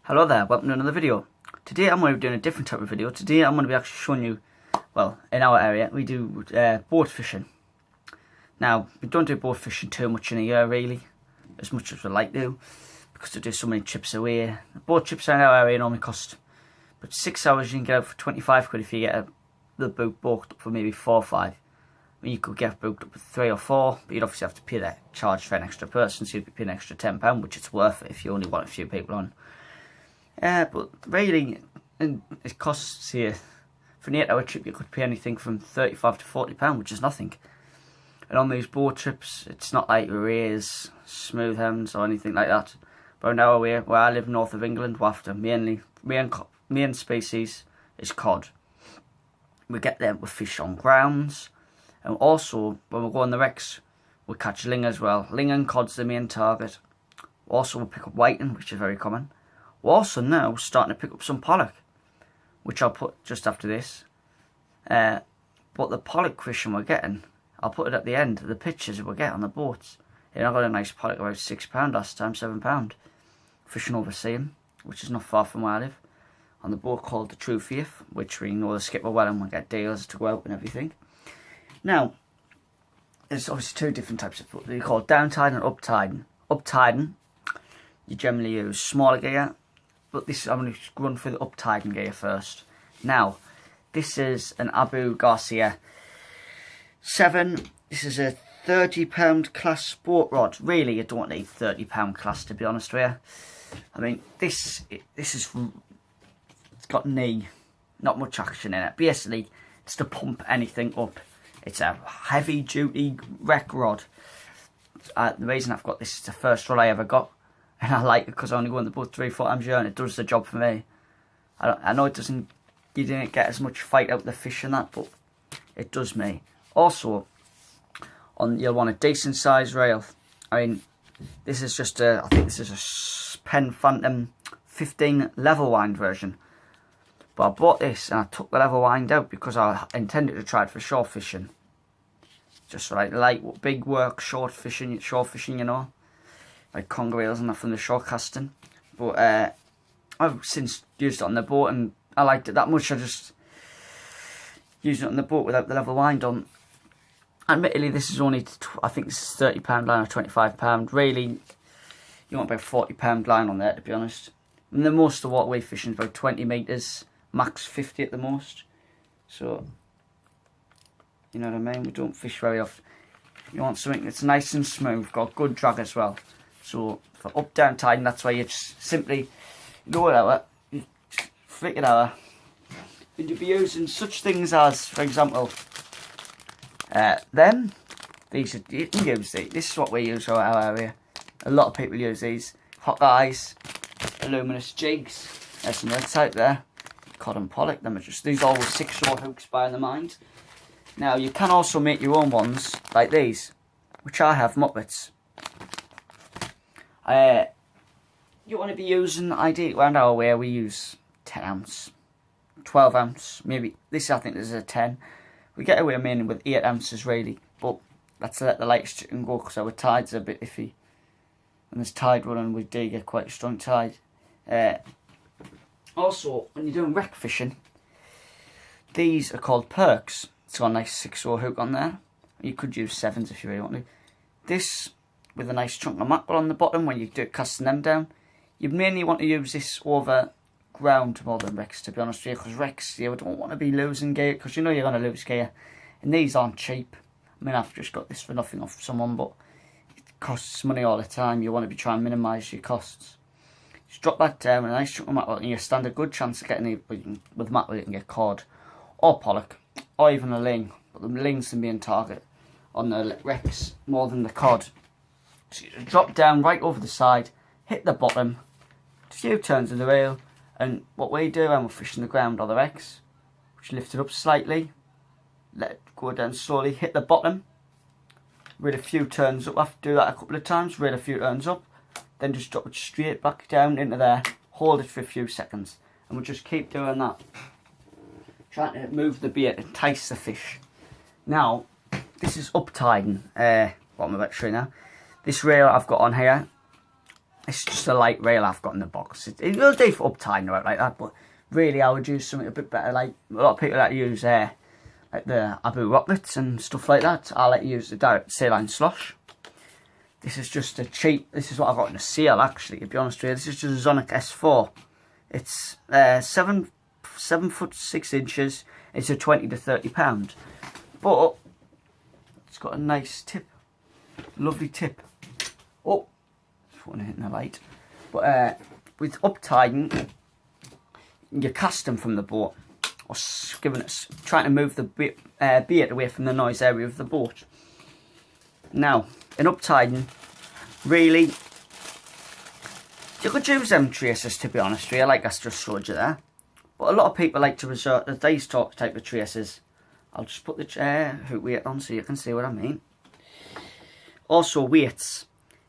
Hello there, welcome to another video. Today I'm going to be doing a different type of video. Today I'm going to be actually showing you, well, in our area we do boat fishing. Now, we don't do boat fishing too much in a year really, as much as we like to, because we do so many trips away. The boat trips in our area normally cost about 6 hours. You can get out for 25 quid if you get the boat booked up for maybe 4 or 5. I mean, you could get booked up for 3 or 4, but you'd obviously have to pay that charge for an extra person, so you'd be paying an extra £10, which it's worth it if you only want a few people on. But really, it costs you, for an 8-hour trip you could pay anything from £35 to £40, which is nothing. And on these boat trips, it's not like rays, smooth hens or anything like that. But now where I live north of England, we're after main species is cod. We get them with fish on grounds, and also when we go on the wrecks, we catch ling as well. Ling and cod's the main target. Also we pick up whiting, which is very common. We're also now starting to pick up some pollock, which I'll put just after this. But the pollock fishing we're getting, I'll put it at the end of the pictures we get on the boats. And I got a nice pollock about £6 last time, £7. Fishing over Seam, which is not far from where I live, on the boat called the True Faith, which we know the skipper well and we get deals to go out and everything. Now, there's obviously two different types of boat. They're called downtiding and uptiding. Uptiding, you generally use smaller gear. But this, I'm going to run through the uptiding gear first. Now, this is an Abu Garcia 7. This is a £30 class sport rod. Really, you don't need £30 class, to be honest with you. I mean, this is, it's got not much action in it. Basically, it's to pump anything up. It's a heavy duty wreck rod. The reason I've got this is the first rod I ever got. And I like it because I only go on the boat 3 or 4 times a year and it does the job for me. I know it doesn't, you didn't get as much fight out of the fish and that, but it does me. Also, you'll want a decent size rail. I mean, this is just I think this is a Penn Phantom 15 level wind version. But I bought this and I took the level wind out because I intended to try it for shore fishing. Just like light, big work, shore fishing, you know. Like conger reels and that from the shore casting. But I've since used it on the boat and I liked it that much. I just used it on the boat without the level wind on. Admittedly, this is only, I think this is £30 line or £25. Really, you want about £40 line on there, to be honest. And the most of what we're fishing is about 20 metres, max 50 at the most. So, you know what I mean? We don't fish very often. You want something that's nice and smooth, got good drag as well. So for up down tiding, that's why you just simply lower it out, you flick it out, and you'll be using such things as, for example, these you can use these. This is what we use for our area. A lot of people use these. Hot eyes, aluminous jigs. There's some red type there. Cod and pollock. Them are just these all with 6-shore hooks by the mind. Now you can also make your own ones like these, which I have muppets. You want to be using, ideally around our way we use 10 ounce, 12 ounce, maybe this I think this is a 10. We get away mainly with 8 ounces really, but that's to let the light chicken go because our tides are a bit iffy. When there's tide running, we do get quite a strong tide. Also, when you're doing wreck fishing, these are called perks. It's got a nice 6-shore hook on there. You could use 7s if you really want to. This, with a nice chunk of mackerel on the bottom when you do casting them down, you mainly want to use this over ground more than wrecks, to be honest with you, because wrecks, you don't want to be losing gear, because you know you're going to lose gear, and these aren't cheap. I mean, I've just got this for nothing off someone, but it costs money all the time. You want to be trying to minimise your costs. Just drop that down with a nice chunk of mackerel, and you stand a good chance of getting it. With mackerel you can get cod, or pollock, or even a ling, but the ling's the main target on the wrecks more than the cod. So you drop down right over the side, hit the bottom, a few turns of the reel, and what we do when we're fishing the ground or the wrecks, which lift it up slightly, let it go down slowly, hit the bottom, reel a few turns up. After do that a couple of times, reel a few turns up, then just drop it straight back down into there, hold it for a few seconds, and we'll just keep doing that, trying to move the bait, entice the fish. Now, this is uptiding. What I'm about to show you now. This reel I've got on here It's just a light rail I've got in the box. It'll do for uptiding or like that, but really I would use something a bit better. Like a lot of people that use like the Abu Rockets and stuff like that. I like to use the direct saline slosh. This is just a cheap. This is what I got in a sale actually. To be honest with you, this is just a Zonic S4. It's 7'6". It's a 20 to 30 pound, but it's got a nice tip, lovely tip. Oh, just want to hit the light. But with uptiding, you cast them from the boat, or trying to move the beard away from the noise area of the boat. Now, in uptiding, really, you could use them tracers, to be honest with you, like I just showed you there. But a lot of people like to resort to these type of tracers. I'll just put the hook weight on so you can see what I mean. Also weights.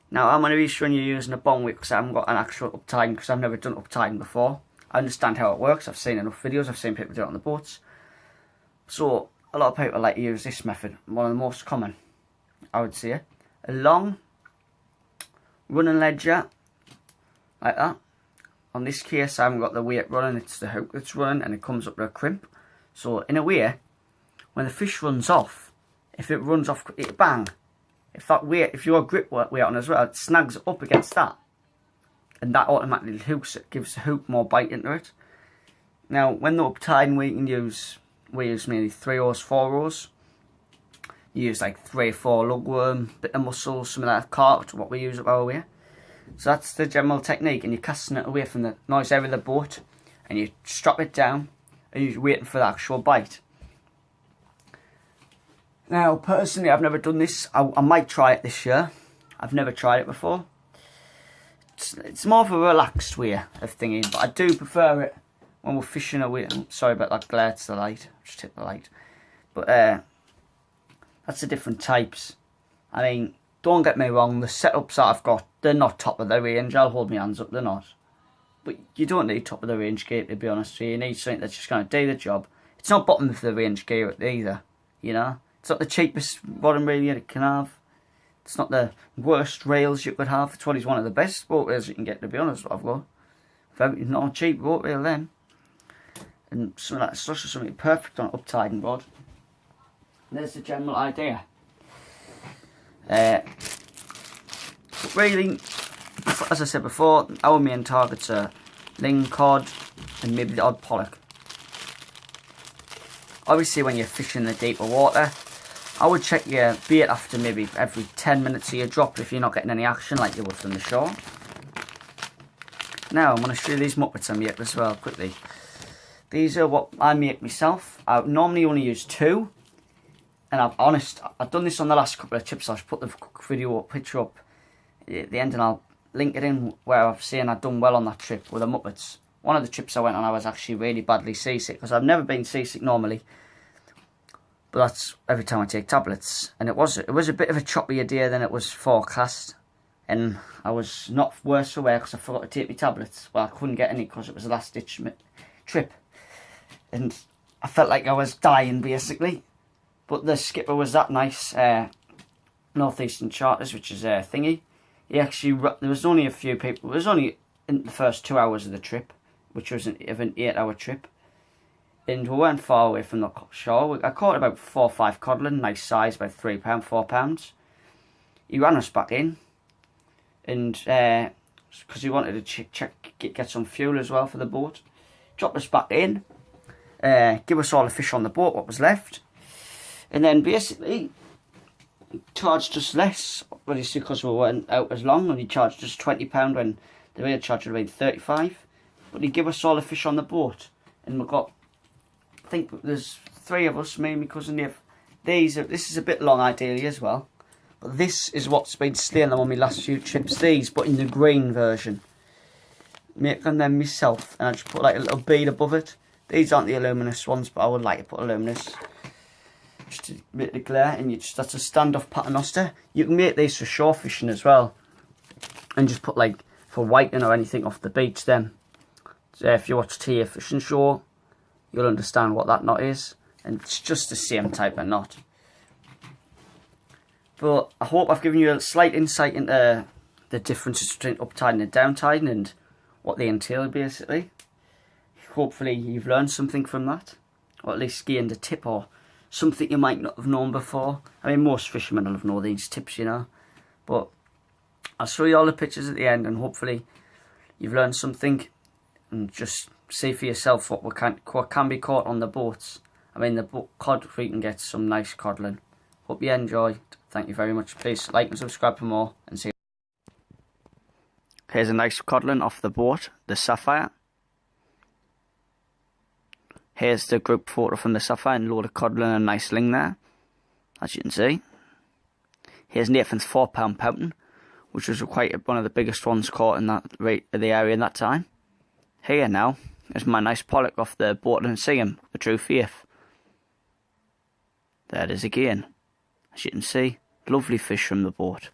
Now I'm going to be showing you using a bong weight because I haven't got an actual uptiding, because I've never done uptiding before. I understand how it works. I've seen enough videos. I've seen people do it on the boats. So a lot of people like to use this method. One of the most common, I would say. A long running ledger like that. On this case, I haven't got the weight running, it's the hook that's running, and it comes up to a crimp. So, in a way, when the fish runs off, if it runs off, it bang. If that weight, if your grip weight on as well, it snags up against that. And that automatically hooks it, gives the hook more bite into it. Now, when the uptiding we use mainly 3 oars, 4 oars. You use like 3 or 4 lugworm, bit of mussel, some of that carp, what we use up our way. So that's the general technique, and you're casting it away from the noise area of the boat, and you strap it down, and you're waiting for the actual bite. Now, personally, I've never done this. I might try it this year. I've never tried it before. It's more of a relaxed way of thinking, but I do prefer it when we're fishing away. Sorry about that glare, it's the light. Just hit the light. But that's the different types. I mean, don't get me wrong, the setups that I've got, they're not top of the range. I'll hold my hands up, they're not. But you don't need top of the range gear, to be honest with you. You need something that's just going to do the job. It's not bottom of the range gear either, you know. It's not the cheapest bottom rail you can have. It's not the worst rails you could have. It's one of the best boat rails you can get, to be honest, what I've got. Very not a cheap boat rail then. And some of that slush is something perfect on an uptiding rod. And there's the general idea. But really, as I said before, our main targets are ling cod and maybe the odd pollock. Obviously, when you're fishing in the deeper water, I would check your bait after maybe every 10 minutes of your drop if you're not getting any action like you would from the shore. Now, I'm going to show you these muppets I make as well quickly. These are what I make myself. I normally only use 2. And I've done this on the last couple of trips. I'll put the picture up at the end, and I'll link it in where I've seen I've done well on that trip with the muppets. One of the trips I went on, I was actually really badly seasick, because I've never been seasick normally. But that's every time I take tablets. And it was a bit of a choppier day than it was forecast. And I was not worse for wear because I forgot to take my tablets. Well, I couldn't get any because it was a last ditch trip. And I felt like I was dying basically. But the skipper was that nice, Northeastern Charters, which is a thingy. He actually, there was only a few people. It was only in the first 2 hours of the trip, which was an 8-hour trip. And we weren't far away from the shore. I caught about 4 or 5 codlin, nice size, about £3, £4. He ran us back in, and because he wanted to get some fuel as well for the boat. Dropped us back in, give us all the fish on the boat, what was left. And then basically charged us less, obviously because we weren't out as long, and he charged us £20 when the real charge would have been £35. But he gave us all the fish on the boat, and we got, I think there's 3 of us, me and my cousin Niv. This is a bit long ideally as well, but this is what's been slaying them on my last few trips. These, but in the green version. Making them myself, and I just put like a little bead above it. These aren't the luminous ones, but I would like to put a luminous. Just to make the glare, and that's a standoff paternoster. You can make these for shore fishing as well, and just put like for whiting or anything off the beach then. So if you watch TA Fishing Show, you'll understand what that knot is, and it's just the same type of knot. But I hope I've given you a slight insight into the differences between uptiding and downtiding and what they entail basically. Hopefully you've learned something from that, or at least gained a tip or something you might not have known before. I mean, most fishermen will have known these tips, you know, but I'll show you all the pictures at the end, and hopefully you've learned something and just see for yourself what can be caught on the boats. I mean, the cod, we can get some nice codling. Hope you enjoyed. Thank you very much. Please like and subscribe for more, and see you. Here's a nice codling off the boat, the Sapphire. Here's the group photo from the Sapphire, and a load of codling and a nice ling there, as you can see. Here's Nathan's 4-pound pouting, which was quite one of the biggest ones caught in that the area in that time. Here now is my nice pollock off the boat and see him, the True Faith. There it is again. As you can see, lovely fish from the boat.